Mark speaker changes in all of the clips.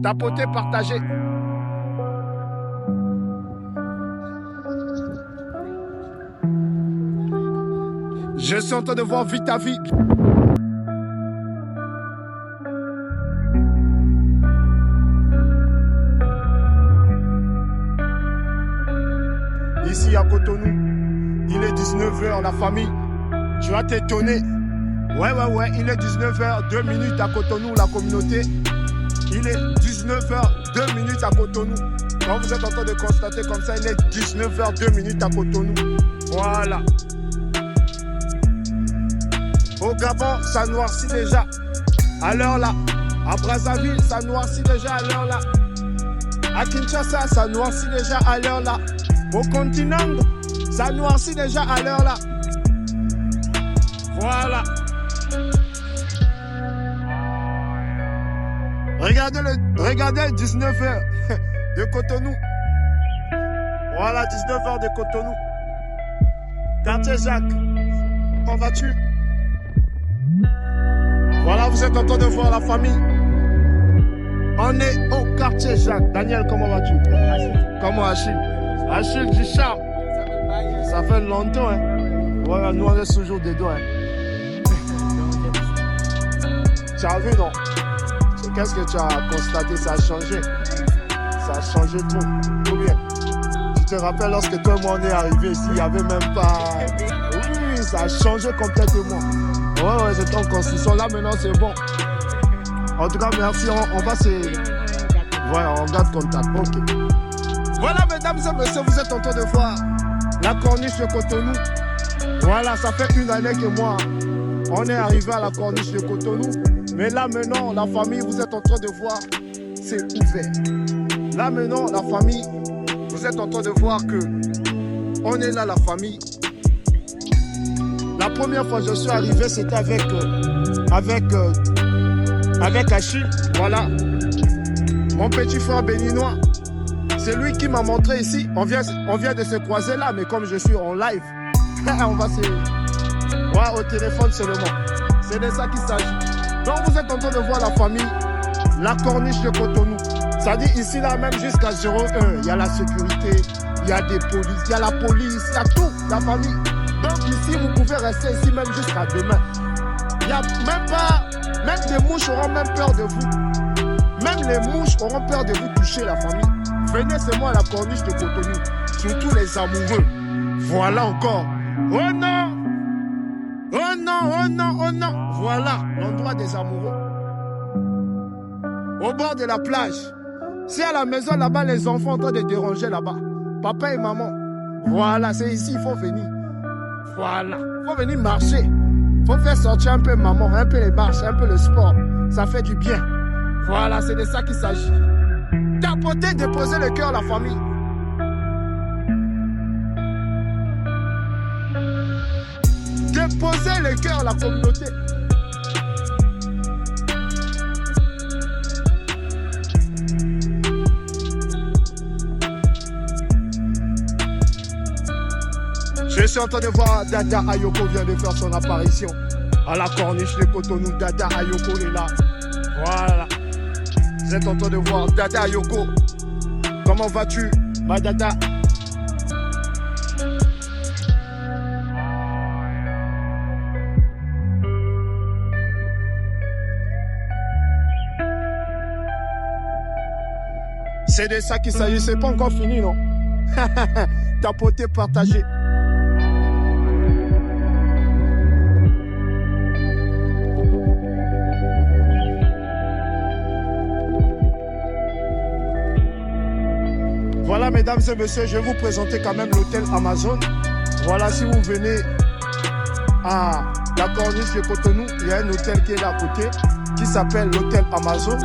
Speaker 1: Tapoter, partager. Je suis en train de voir Vita Vie. Ici à Cotonou, il est 19h, la famille. Tu vas t'étonner. Ouais, il est 19h, 2 minutes à Cotonou, la communauté. Il est 19h, 2 minutes à Cotonou. Quand vous êtes en train de constater comme ça, il est 19h, 2 minutes à Cotonou. Voilà. Au Gabon, ça noircit déjà à l'heure là. À Brazzaville, ça noircit déjà à l'heure là. À Kinshasa, ça noircit déjà à l'heure là. Au continent, ça noircit déjà à l'heure là. Voilà. Regardez 19h de Cotonou. Voilà, 19h de Cotonou. Quartier Jacques. Comment vas-tu? Voilà, vous êtes en train de voir la famille. On est au quartier Jacques. Daniel, comment vas-tu? Comment Achille? Achille du charme. Ça fait longtemps, hein? Voilà, nous on est toujours des doigts. Hein? Tu as vu, non? Qu'est-ce que tu as constaté? Ça a changé. Ça a changé trop. Ou bien, tu te rappelles lorsque toi et moi on est arrivé ici, il n'y avait même pas... Oui, ça a changé complètement. Ouais, c'est en construction. Là, maintenant, c'est bon. En tout cas, merci. On va se... Ouais, on garde contact. Ok. Voilà, mesdames et messieurs, vous êtes en train de voir la corniche de Cotonou. Voilà, ça fait une année que moi, on est arrivé à la corniche de Cotonou. Mais là, maintenant, la famille, vous êtes en train de voir, c'est ouvert. Là, maintenant, la famille, vous êtes en train de voir que on est là, la famille. La première fois que je suis arrivé, c'était avec Achille. Voilà. Mon petit frère béninois. C'est lui qui m'a montré ici. On vient de se croiser là, mais comme je suis en live, on va se... Ouais, au téléphone seulement. C'est de ça qu'il s'agit. Donc vous êtes en train de voir la famille, la corniche de Cotonou. Ça dit ici là même jusqu'à 01, il y a la sécurité, il y a des polices, il y a la police, il y a tout, la famille. Donc ici vous pouvez rester ici même jusqu'à demain. Il n'y a même des mouches auront même peur de vous. Même les mouches auront peur de vous toucher, la famille. Venez seulement à la corniche de Cotonou, surtout les amoureux. Voilà encore. Oh non! Oh non, oh non, oh non. Voilà l'endroit des amoureux. Au bord de la plage. Si à la maison là-bas, les enfants sont en train de déranger là-bas. Papa et maman. Voilà, c'est ici, il faut venir. Voilà. Il faut venir marcher. Il faut faire sortir un peu maman, un peu les marches, un peu le sport. Ça fait du bien. Voilà, c'est de ça qu'il s'agit. Tapoter, déposer le cœur, la famille. Déposer le cœur, la communauté. Je suis en train de voir Dada Ayoko vient de faire son apparition à la corniche de Cotonou. Dada Ayoko est là. Voilà. Vous êtes en train de voir Dada Ayoko. Comment vas-tu, ma Dada? C'est de ça qu'il s'agit, c'est pas encore fini, non? Tapoter, partager. Voilà, mesdames et messieurs, je vais vous présenter quand même l'hôtel Amazon. Voilà, si vous venez à la corniche de Cotonou, il y a un hôtel qui est là à côté, qui s'appelle l'hôtel Amazon.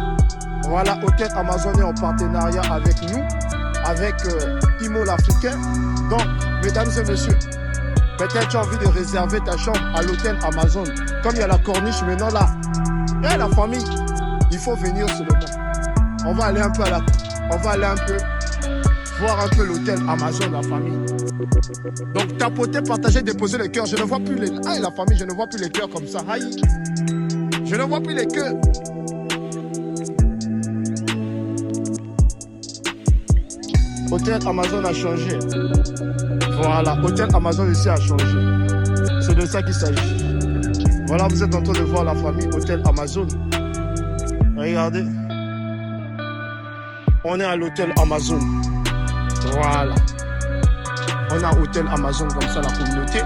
Speaker 1: Voilà, hôtel Amazon est en partenariat avec nous, avec Imo l'Africain. Donc, mesdames et messieurs, peut-être tu as envie de réserver ta chambre à l'hôtel Amazon. Comme il y a la corniche maintenant là, et la famille, il faut venir seulement. On va aller un peu voir un peu l'hôtel Amazon, la famille. Donc tapoter, partager, déposer les cœurs. Je ne vois plus les... Ah, la famille, je ne vois plus les cœurs comme ça. Aïe. Je ne vois plus les cœurs. Hôtel Amazon a changé. Voilà, Hôtel Amazon ici a changé. C'est de ça qu'il s'agit. Voilà, vous êtes en train de voir la famille Hôtel Amazon. Regardez. On est à l'Hôtel Amazon. Voilà. On a Hôtel Amazon comme ça, la communauté.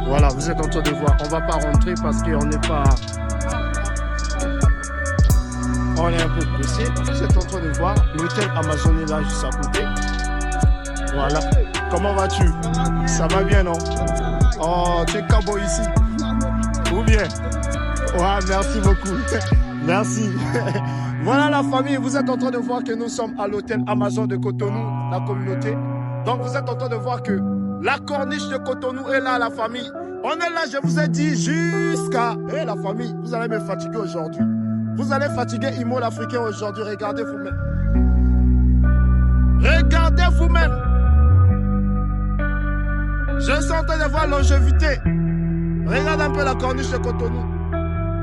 Speaker 1: Voilà, vous êtes en train de voir. On ne va pas rentrer parce qu'on n'est pas... On est un peu pressé. Vous êtes en train de voir. L'Hôtel Amazon est là, juste à côté. Voilà. Comment vas-tu? Ça va bien, non? Oh, tu es cowboy ici. Ou bien? Ouais, merci beaucoup. Merci. Voilà la famille, vous êtes en train de voir que nous sommes à l'hôtel Amazon de Cotonou, la communauté. Donc vous êtes en train de voir que la corniche de Cotonou est là, la famille. On est là, je vous ai dit, jusqu'à... Eh la famille, vous allez me fatiguer aujourd'hui. Vous allez fatiguer Imo l'Africain aujourd'hui, regardez vous-même. Regardez vous-même. Je suis en train de voir longévité. Regardez un peu la corniche de Cotonou.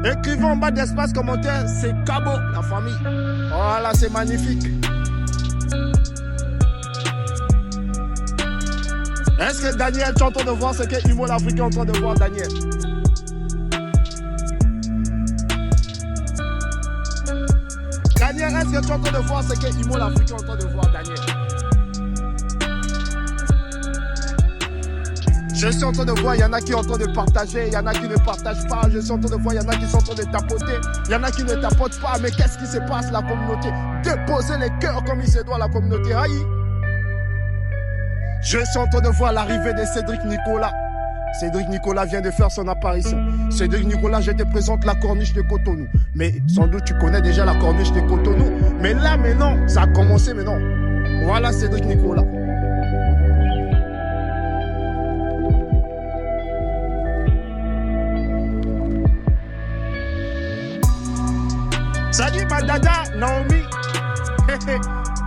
Speaker 1: Écrivez en bas d'espace commentaire, c'est Cabo, la famille. Voilà, c'est magnifique. Est-ce que Daniel, tu es en train de voir ce que Imo l'Africain est en train de voir, Daniel? Daniel, est-ce que tu es en train de voir ce que Imo l'Africain est en train de voir, Daniel? Je suis en train de voir, il y en a qui sont en train de partager, il y en a qui ne partagent pas. Je suis en train de voir, il y en a qui sont en train de tapoter, il y en a qui ne tapotent pas. Mais qu'est-ce qui se passe, la communauté? Déposez les cœurs comme il se doit, la communauté. Aïe! Je suis en train de voir l'arrivée de Cédric Nicolas. Cédric Nicolas vient de faire son apparition. Cédric Nicolas, je te présente la corniche de Cotonou. Mais sans doute, tu connais déjà la corniche de Cotonou. Mais là, maintenant, ça a commencé maintenant. Voilà Cédric Nicolas. Salut ma dada Naomi.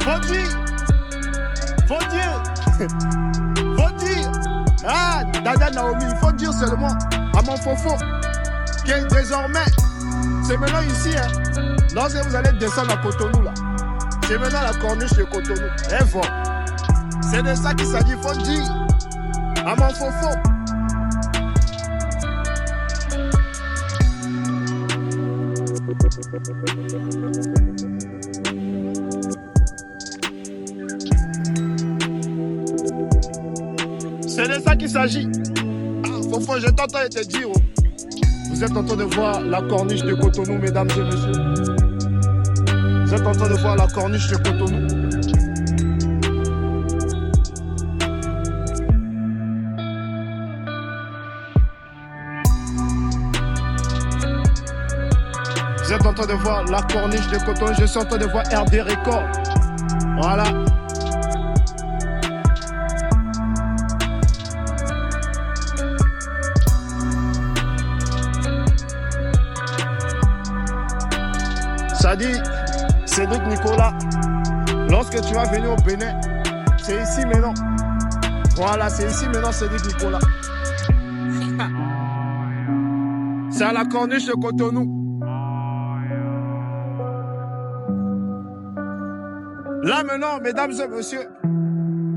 Speaker 1: Faut dire. Ah, dada Naomi, il faut dire seulement à mon fofo que désormais, c'est maintenant ici, hein, lorsque vous allez descendre à Cotonou là, c'est maintenant la corniche de Cotonou. Et voilà. C'est de ça qu'il s'agit, il faut dire à mon fofo. C'est de ça qu'il s'agit. Ah, Fofo, je t'entends et te dire. Vous êtes en train de voir la corniche de Cotonou, mesdames et messieurs. Vous êtes en train de voir la corniche de Cotonou. Vous êtes en train de voir la corniche de Cotonou. Je suis en train de voir RD Record. Voilà. Ça dit, Cédric Nicolas, lorsque tu vas venir au Bénin, c'est ici maintenant. Voilà, c'est ici maintenant Cédric Nicolas. C'est à la corniche de Cotonou. Là maintenant, mesdames et messieurs,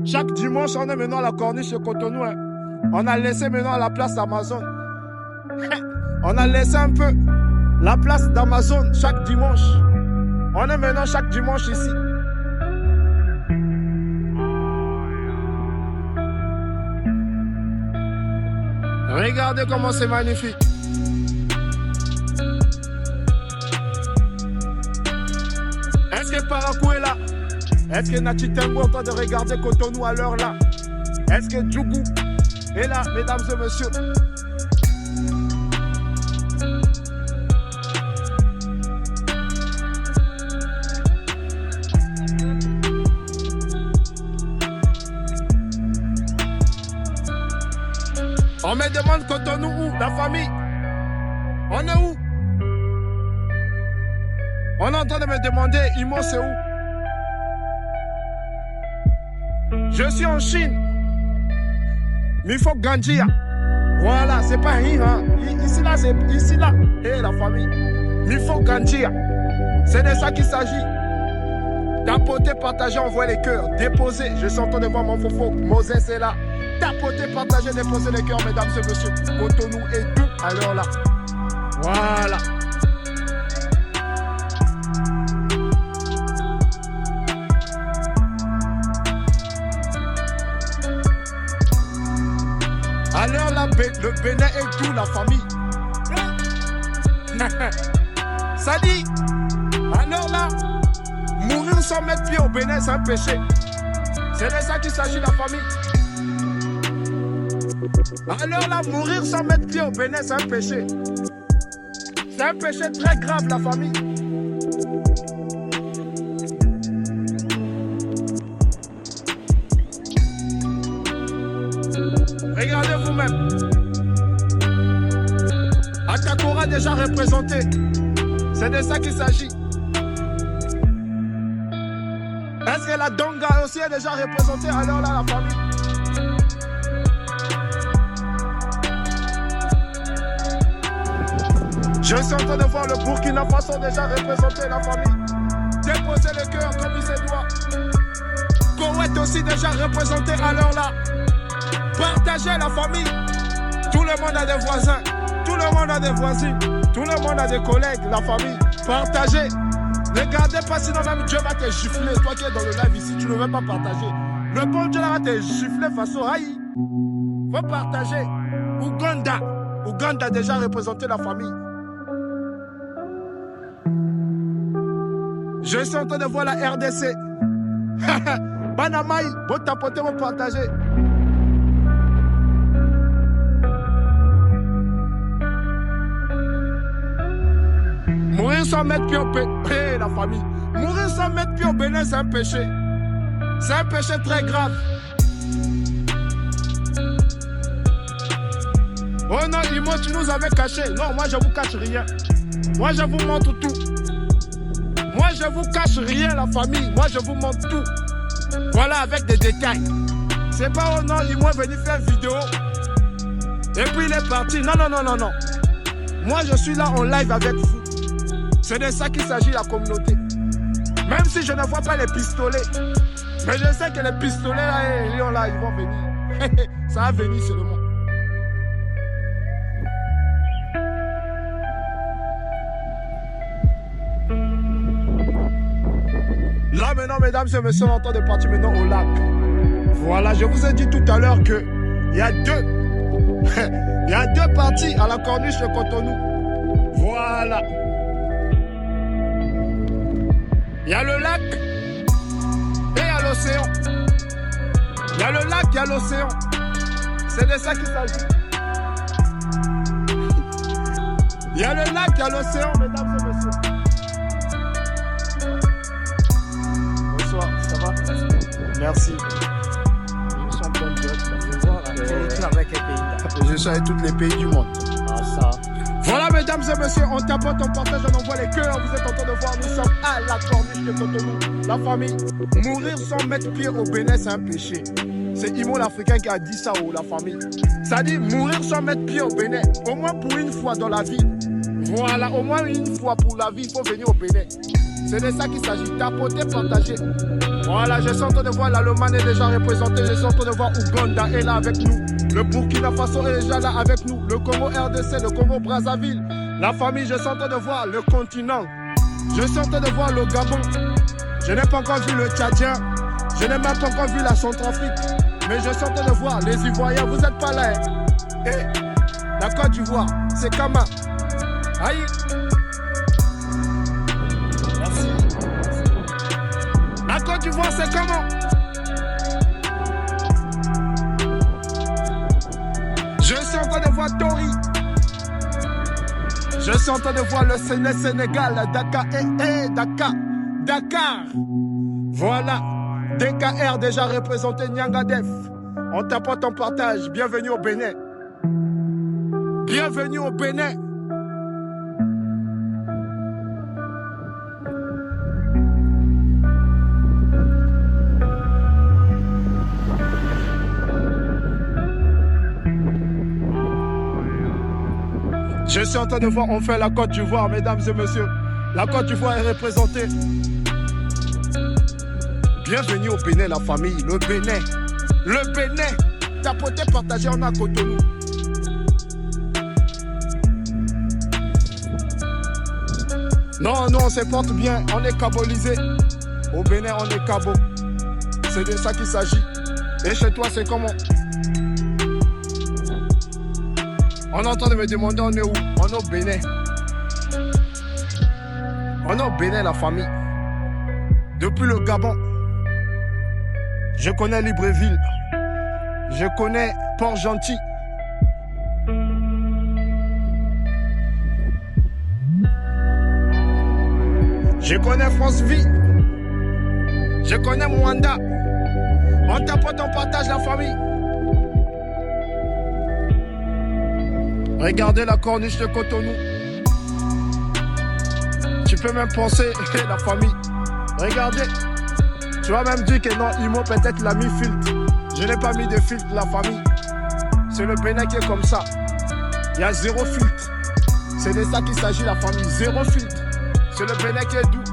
Speaker 1: chaque dimanche, on est maintenant à la corniche de Cotonou. Hein. On a laissé maintenant la place d'Amazon. On a laissé un peu la place d'Amazon chaque dimanche. On est maintenant chaque dimanche ici. Regardez comment c'est magnifique. Est-ce que Parakou est là? Est-ce que Nati Tengo est en train de regarder Cotonou à l'heure là? Est-ce que Djougou est là, mesdames et messieurs? On me demande Cotonou où? La famille? On est où? On est en train de me demander Imo c'est où? Je suis en Chine. Mifo Ganjia. Voilà, c'est pas Hiha. Ici là, c'est ici là. Et la famille. Mifo Ganjia. C'est de ça qu'il s'agit. Tapoter, partager, envoyer les cœurs. Déposer, je suis en train de voir mon fofo. Moses est là. Tapoter, partager, déposer les cœurs, mesdames et messieurs. Cotonou et tout à l'heure là. Voilà. Alors là, le Bénin est tout, la famille. Ça dit, alors là, mourir sans mettre pied au Bénin, c'est un péché. C'est de ça qu'il s'agit, la famille. Alors là, mourir sans mettre pied au Bénin, c'est un péché. C'est un péché très grave, la famille. Regardez vous-même. Atakora déjà représenté. C'est de ça qu'il s'agit. Est-ce que la Donga aussi est déjà représentée? Alors là, la famille. Je suis en train de voir le Burkina Faso déjà représenter la famille. Déposer le cœur comme il se doit. Koweït aussi déjà représenté. Alors là. Partagez la famille. Tout le monde a des voisins. Tout le monde a des voisines. Tout le monde a des collègues. La famille. Partagez. Ne gardez pas, sinon même Dieu va te gifler. Toi qui es dans le live ici, tu ne veux pas partager. Le bon Dieu là va te gifler façon aïe. Faut partager. Ouganda. Ouganda a déjà représenté la famille. Je suis en train de voir la RDC. Banamaï. Bon tapoter, bon partager. Mourir sans mettre pied au Bénin, la famille. Mourir sans mettre pied au Bénin, c'est un péché. C'est un péché très grave. Oh non, Imo, tu nous avais caché. Non, moi je vous cache rien. Moi je vous montre tout. Moi je vous cache rien, la famille. Moi je vous montre tout. Voilà, avec des détails. C'est pas oh non, Imo est venu faire une vidéo. Et puis il est parti. Non, non, non, non, non. Moi je suis là en live avec vous. C'est de ça qu'il s'agit, la communauté. Même si je ne vois pas les pistolets. Mais je sais que les pistolets là, les lions là, ils vont venir. Ça va venir seulement. Là maintenant, mesdames et messieurs, on entend de partir maintenant au lac. Voilà, je vous ai dit tout à l'heure que il y a il y a deux parties à la corniche de Cotonou. Voilà. Il y a le lac et il y a l'océan. Il y a le lac, il y a l'océan. C'est de ça qu'il s'agit. Il y a le lac, il y a l'océan, mesdames et messieurs. Bonsoir, ça va? Merci. Je suis en plein de job. Je vois là. Je suis avec tous les pays du monde. Ah ça. Voilà mesdames et messieurs, on tapote, on partage, on envoie les cœurs. Vous êtes en train de voir, nous sommes à la corniche de Cotonou. La famille, mourir sans mettre pied au Bénin, c'est un péché. C'est Imo l'Africain qui a dit ça, la famille. Ça dit mourir sans mettre pied au Bénin. Au moins pour une fois dans la vie. Voilà, au moins une fois pour la vie, il faut venir au Bénin. C'est de ça qu'il s'agit, tapoter, partager. Voilà, je suis en train de voir l'Allemagne est déjà représentée. Je suis en train de voir Ouganda est là avec nous. Le Burkina Faso est déjà là avec nous. Le Congo RDC, le Congo Brazzaville. La famille, je suis en train de voir le continent. Je suis en train de voir le Gabon. Je n'ai pas encore vu le Tchadien. Je n'ai même pas encore vu la Centrafrique. Mais je suis en train de voir les Ivoiriens. Vous n'êtes pas là. Hein? Et la Côte d'Ivoire, c'est Kama. Aïe. Merci. La Côte d'Ivoire, c'est comment? Je suis en train de voir Tori. Je suis en train de voir le Sénégal, Dakar, Dakar. Voilà, DKR déjà représenté Nyangadef. On tapote, on partage. Bienvenue au Bénin. Bienvenue au Bénin. Je suis en train de voir, on fait la Côte d'Ivoire, mesdames et messieurs. La Côte d'Ivoire est représentée. Bienvenue au Bénin, la famille. Le Bénin. Le Bénin. Tapoter, partager, on a Cotonou. Non, non, on se porte bien. On est cabolisé. Au Bénin, on est cabo. C'est de ça qu'il s'agit. Et chez toi, c'est comment? On est en train de me demander on est où? On est au Bénin. On est au Bénin, la famille. Depuis le Gabon. Je connais Libreville. Je connais Port-Gentil. Je connais France-Vie. Je connais Mwanda. On tapote, on partage la famille. Regardez la corniche de Cotonou. Tu peux même penser la famille. Regardez. Tu vas même dire que non, Imo peut-être il a mis filtre. Je n'ai pas mis de filtre, la famille. C'est le Bénin qui est comme ça. Il y a zéro filtre. C'est de ça qu'il s'agit, la famille. Zéro filtre. C'est le Bénin qui est doux.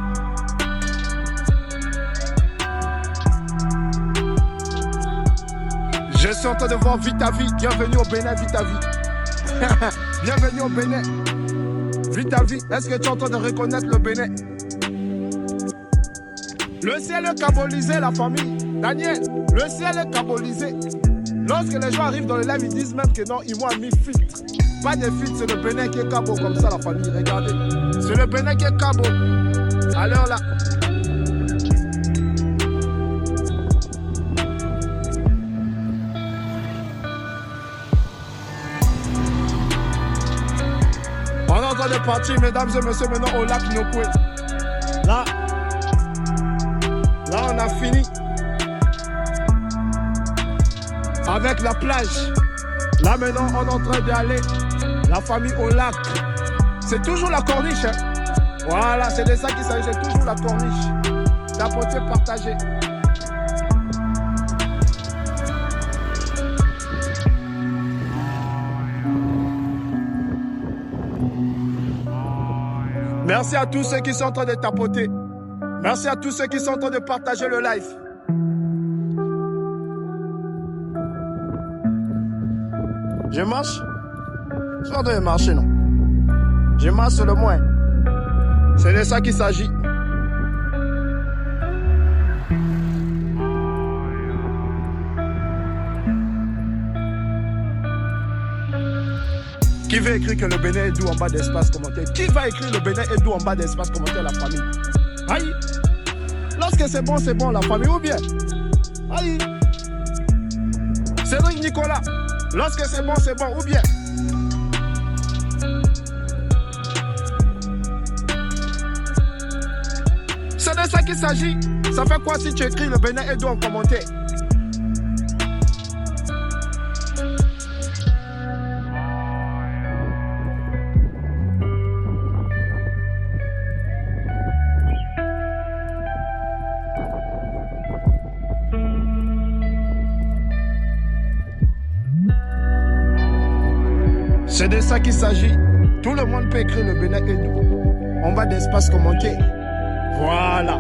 Speaker 1: Je suis en train de voir Vite à Vie. Bienvenue au Bénin, Vite à Vie. Bienvenue au Bénin. Vite à Vie. Est-ce que tu es en train de reconnaître le Bénin? Le ciel est cabolisé, la famille. Daniel, le ciel est cabolisé. Lorsque les gens arrivent dans le live, ils disent même que non, ils m'ont mis filtre. Pas de filtre, c'est le Bénin qui est cabo comme ça, la famille. Regardez. C'est le Bénin qui est cabo. À l'heure là. On est en train de partir, mesdames et messieurs, maintenant au lac Nokoué. Là, on a fini avec la plage. Là maintenant, on est en train d'aller, la famille au lac. C'est toujours la corniche. Hein? Voilà, c'est de ça qu'il s'agit, c'est toujours la corniche. Tapoter, partager. Merci à tous ceux qui sont en train de tapoter. Merci à tous ceux qui sont en train de partager le live. Je marche. Je suis en train de marcher, non? Je marche sur le moins. C'est de ça qu'il s'agit. Qui va écrire que le Bénin est doux en bas d'espace commentaire? Qui va écrire le Bénin est doux en bas d'espace commentaire, la famille? Aïe! Lorsque c'est bon, la famille, ou bien? Aïe! Cédric Nicolas, lorsque c'est bon, ou bien? C'est de ça qu'il s'agit. Ça fait quoi si tu écris le Bénin est doux en commentaire? C'est de ça qu'il s'agit. Tout le monde peut écrire le Bénin est doux. En bas d'espace commenté. Voilà.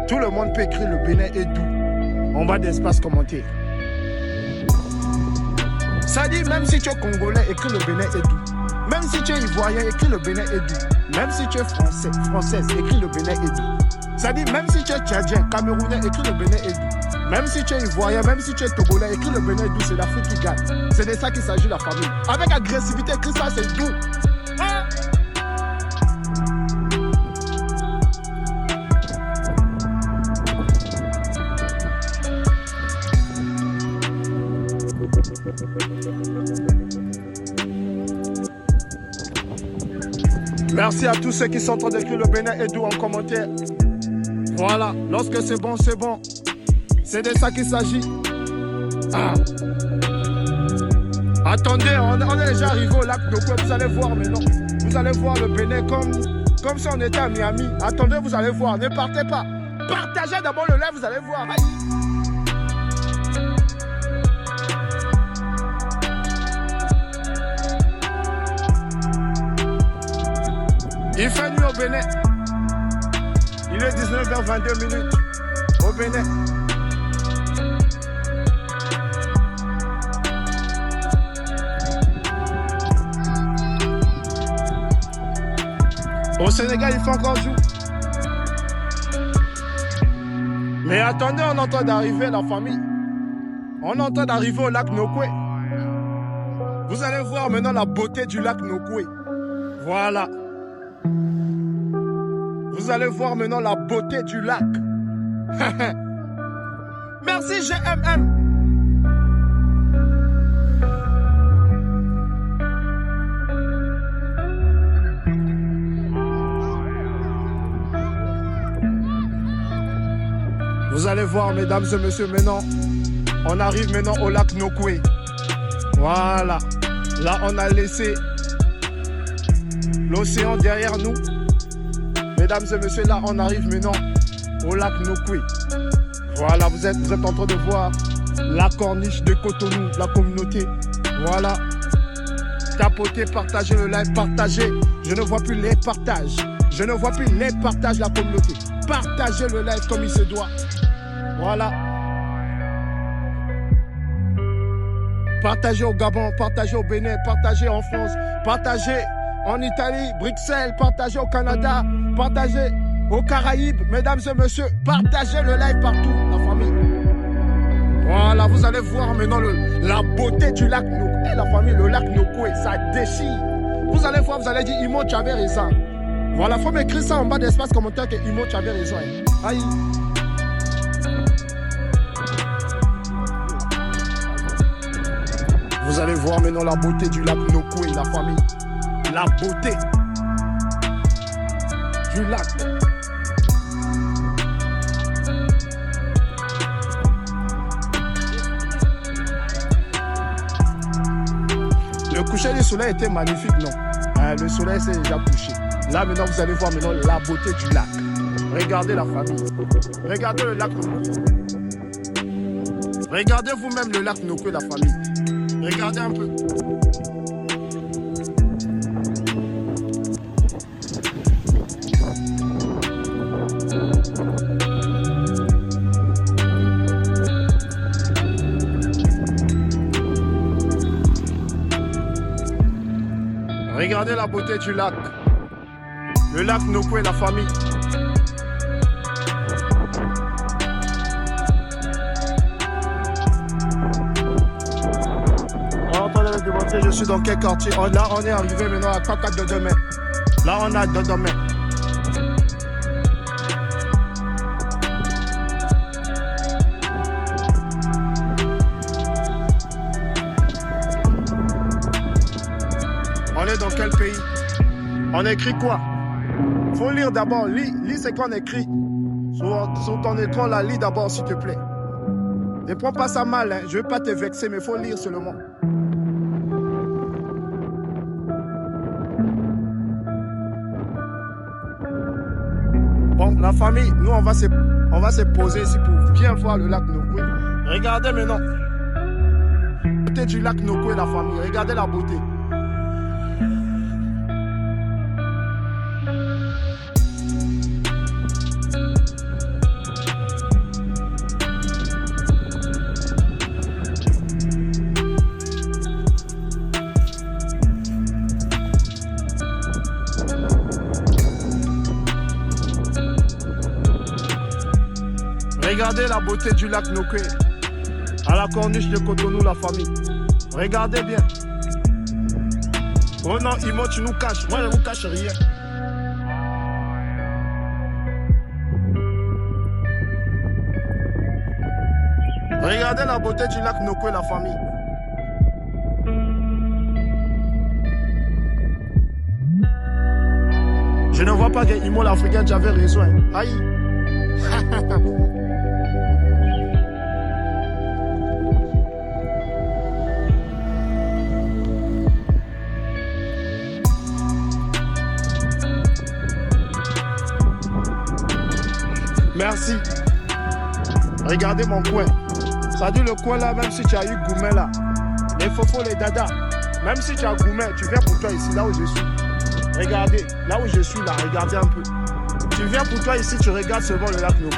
Speaker 1: Tout le monde peut écrire le Bénin est doux. En bas d'espace commenté. Ça dit, même si tu es congolais, écris le Bénin est doux. Même si tu es ivoirien, écris le Bénin est doux. Même si tu es française, écris le Bénin est doux. Ça dit, même si tu es tchadien, camerounais, écris le Bénin est doux. Même si tu es ivoirien, même si tu es togolais, écris le Bénin est doux, c'est l'Afrique qui gagne. C'est de ça qu'il s'agit, la famille. Avec agressivité, écris ça, c'est doux. Hein? Merci à tous ceux qui sont en train d'écrire le Bénin est doux en commentaire. Voilà, lorsque c'est bon, c'est bon. C'est de ça qu'il s'agit. Ah. Attendez, on est déjà arrivé au lac Nokoué. Vous allez voir maintenant. Vous allez voir le Bénin comme si on était à Miami. Attendez, vous allez voir. Ne partez pas. Partagez d'abord le live, vous allez voir. Aïe. Il fait nuit au Bénin. Il est 19h22 au Bénin. Au Sénégal, il fait encore jour. Mais attendez, on est en train d'arriver, la famille. On est en train d'arriver au lac Nokoué. Vous allez voir maintenant la beauté du lac Nokoué. Voilà. Vous allez voir maintenant la beauté du lac. Merci GMM. Vous allez voir, mesdames et messieurs, maintenant, on arrive maintenant au lac Nokoué. Voilà. Là, on a laissé l'océan derrière nous. Mesdames et messieurs, là, on arrive maintenant au lac Nokoué. Voilà, vous êtes en train de voir la corniche de Cotonou, la communauté. Voilà. Tapotez, partagez le live, partagez. Je ne vois plus les partages. Je ne vois plus les partages, la communauté. Partagez le live comme il se doit. Voilà. Partagez au Gabon, partagez au Bénin, partagez en France, partagez en Italie, Bruxelles, partagez au Canada, partagez aux Caraïbes, mesdames et messieurs, partagez le live partout, la famille. Voilà, vous allez voir maintenant la beauté du lac Nokoué. La famille, le lac Nokoué, ça déchire. Vous allez voir, vous allez dire, Imo, tu avais raison. Voilà, il faut m'écrire ça en bas d'espace commentaire que Imo, tu avais raison. Aïe. Vous allez voir maintenant la beauté du lac Nokoué, la famille. La beauté du lac. Le coucher du soleil était magnifique, non? Le soleil s'est déjà couché. Là maintenant, vous allez voir maintenant la beauté du lac. Regardez la famille. Regardez le lac Nokoué. Regardez vous-même le lac Nokoué, la famille. Regardez un peu. Regardez la beauté du lac. Le lac Nokoué, la famille. Je suis dans quel quartier? Là, on est arrivé maintenant à Kaka de demain. Là, on a de demain. On est dans quel pays? On écrit quoi? Faut lire d'abord. Lis ce qu'on écrit. Sur ton écran, là, lis d'abord, s'il te plaît. Ne prends pas ça mal, hein. Je ne veux pas te vexer, mais il faut lire seulement. Bon, la famille, nous, on va se poser ici pour bien voir le lac Nokoué. Regardez maintenant. La beauté du lac Nokoué, la famille. Regardez la beauté. Regardez la beauté du lac Nokoué, à la corniche de Cotonou, la famille. Regardez bien. Oh non, Imo, tu nous caches. Moi, je ne vous cache rien. Regardez la beauté du lac Nokoué, la famille. Je ne vois pas que Imo l'Africain, j'avais raison. Aïe. Merci. Regardez mon coin. Ça dit le coin là, même si tu as eu Goumé là, les fofos, les dada, même si tu as Goumé, tu viens pour toi ici, là où je suis. Regardez, là où je suis là, regardez un peu. Tu Tu viens pour toi ici, tu regardes seulement le lac Nokwe.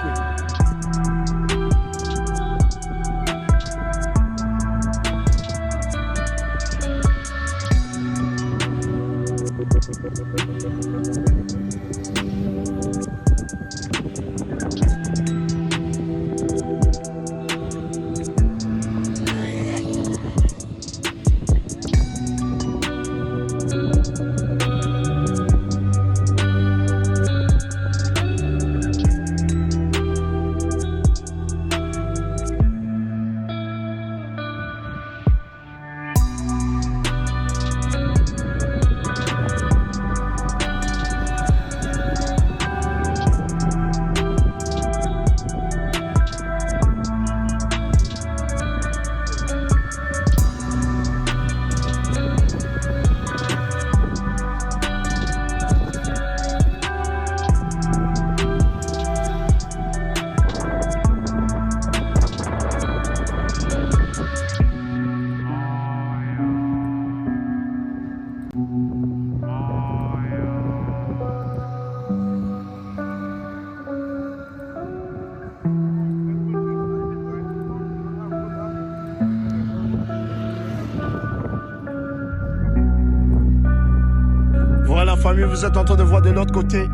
Speaker 1: Voilà, famille, vous êtes en train de voir de l'autre côté.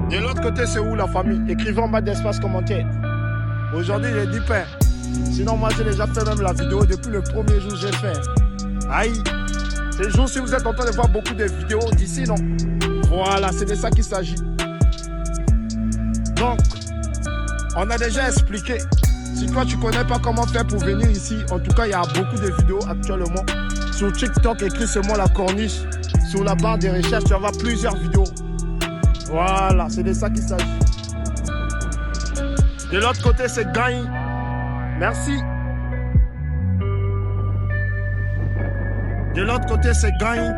Speaker 1: De l'autre côté, c'est où la famille? Écrivez en bas d'espace commentaire. Aujourd'hui, j'ai dit pain. Sinon, moi, j'ai déjà fait même la vidéo depuis le premier jour que j'ai fait. Aïe. Ces jours, si vous êtes en train de voir beaucoup de vidéos d'ici, non? Voilà, c'est de ça qu'il s'agit. Donc, on a déjà expliqué. Si toi, tu ne connais pas comment faire pour venir ici, en tout cas, il y a beaucoup de vidéos actuellement. Sur TikTok, écris seulement la corniche. Sur la barre de recherche, tu vas voir plusieurs vidéos. Voilà, c'est de ça qu'il s'agit. De l'autre côté, c'est Gaï. Merci. De l'autre côté, c'est Gaï.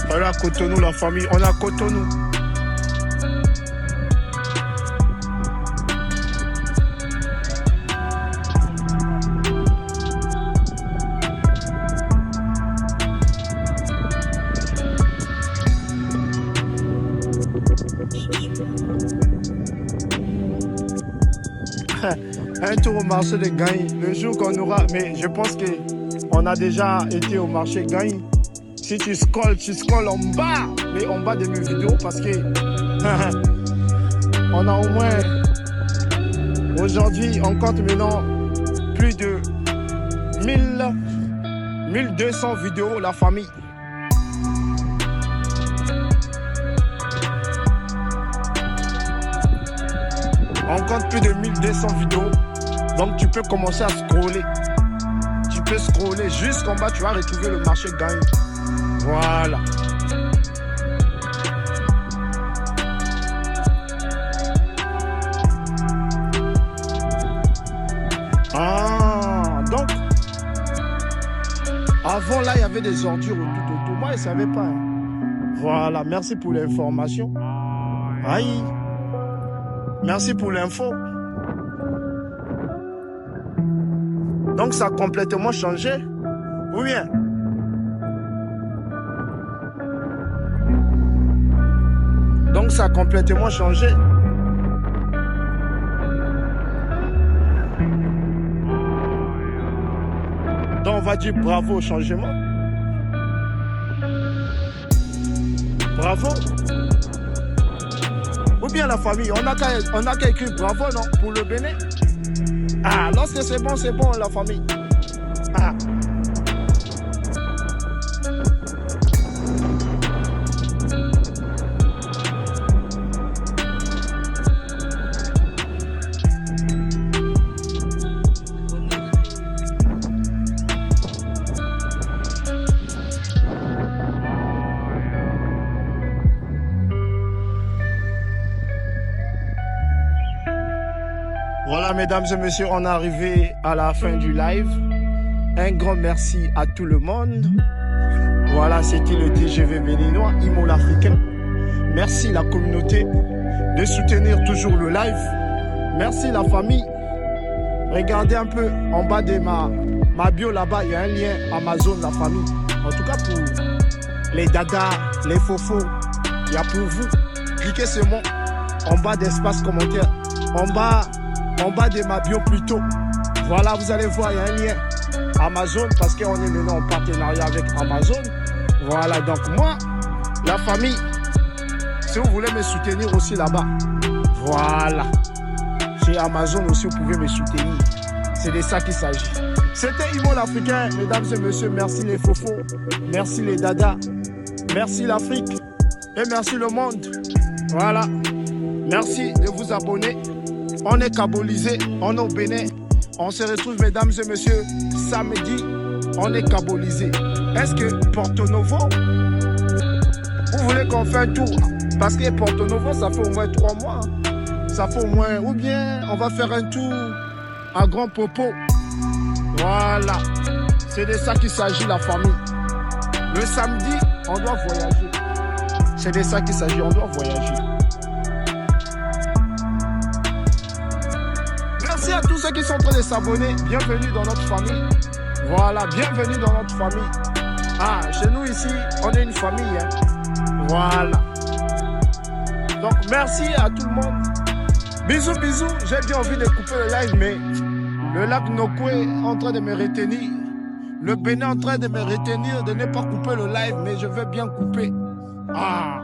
Speaker 1: Voilà Cotonou, la famille, on a Cotonou. Un tour au marché de Gaï, le jour qu'on aura, mais je pense qu'on a déjà été au marché Gaï. Si tu scrolles en bas, mais en bas de mes vidéos, parce que on a au moins, aujourd'hui, on compte maintenant plus de 1200 vidéos, la famille. On compte plus de 1200 vidéos, donc tu peux commencer à scroller. Tu peux scroller jusqu'en bas, tu vas retrouver le marché Gaï. Voilà. Ah, donc, avant là, il y avait des ordures tout autour. Moi, je ne savais pas. Voilà, merci pour l'information. Aïe. Merci pour l'info. Donc, ça a complètement changé. Ou bien? Donc ça a complètement changé. Donc on va dire bravo au changement. Bravo. Ou bien la famille, on a qu'à écrire bravo, non? Pour le Bénin. Ah, lorsque c'est bon, la famille. Ah. mesdames et messieurs, on est arrivé à la fin du live. Un grand merci à tout le monde. Voilà, c'était le TGV béninois, Imo l'Africain. Merci la communauté de soutenir toujours le live. Merci la famille. Regardez un peu en bas de ma bio là-bas, il y a un lien Amazon, la famille. En tout cas pour les dadas, les fofos, il y a pour vous. Cliquez sur moi en bas d'espace commentaire. En bas de ma bio plutôt. Voilà, vous allez voir, il y a un lien Amazon parce qu'on est maintenant en partenariat avec Amazon. Voilà, donc moi, la famille, si vous voulez me soutenir aussi là-bas, voilà. Chez Amazon aussi, vous pouvez me soutenir. C'est de ça qu'il s'agit. C'était Imo l'Africain, mesdames et messieurs. Merci les fofos, merci les dadas, merci l'Afrique et merci le monde. Voilà. Merci de vous abonner. On est cabolisé, on est au Bénin. On se retrouve, mesdames et messieurs, samedi. On est cabolisé. Est-ce que Porto Novo, vous voulez qu'on fasse un tour? Parce que Porto Novo, ça fait au moins 3 mois. Ça fait au moins, ou bien on va faire un tour à Grand Popo. Voilà. C'est de ça qu'il s'agit, la famille. Le samedi, on doit voyager. C'est de ça qu'il s'agit, on doit voyager. Merci à tous ceux qui sont en train de s'abonner. Bienvenue dans notre famille. Voilà, bienvenue dans notre famille. Ah, chez nous ici, on est une famille. Hein. Voilà. Donc, merci à tout le monde. Bisous, bisous. J'ai bien envie de couper le live, mais le lac Nokoué est en train de me retenir. Le Bénin est en train de me retenir de ne pas couper le live, mais je veux bien couper. Ah.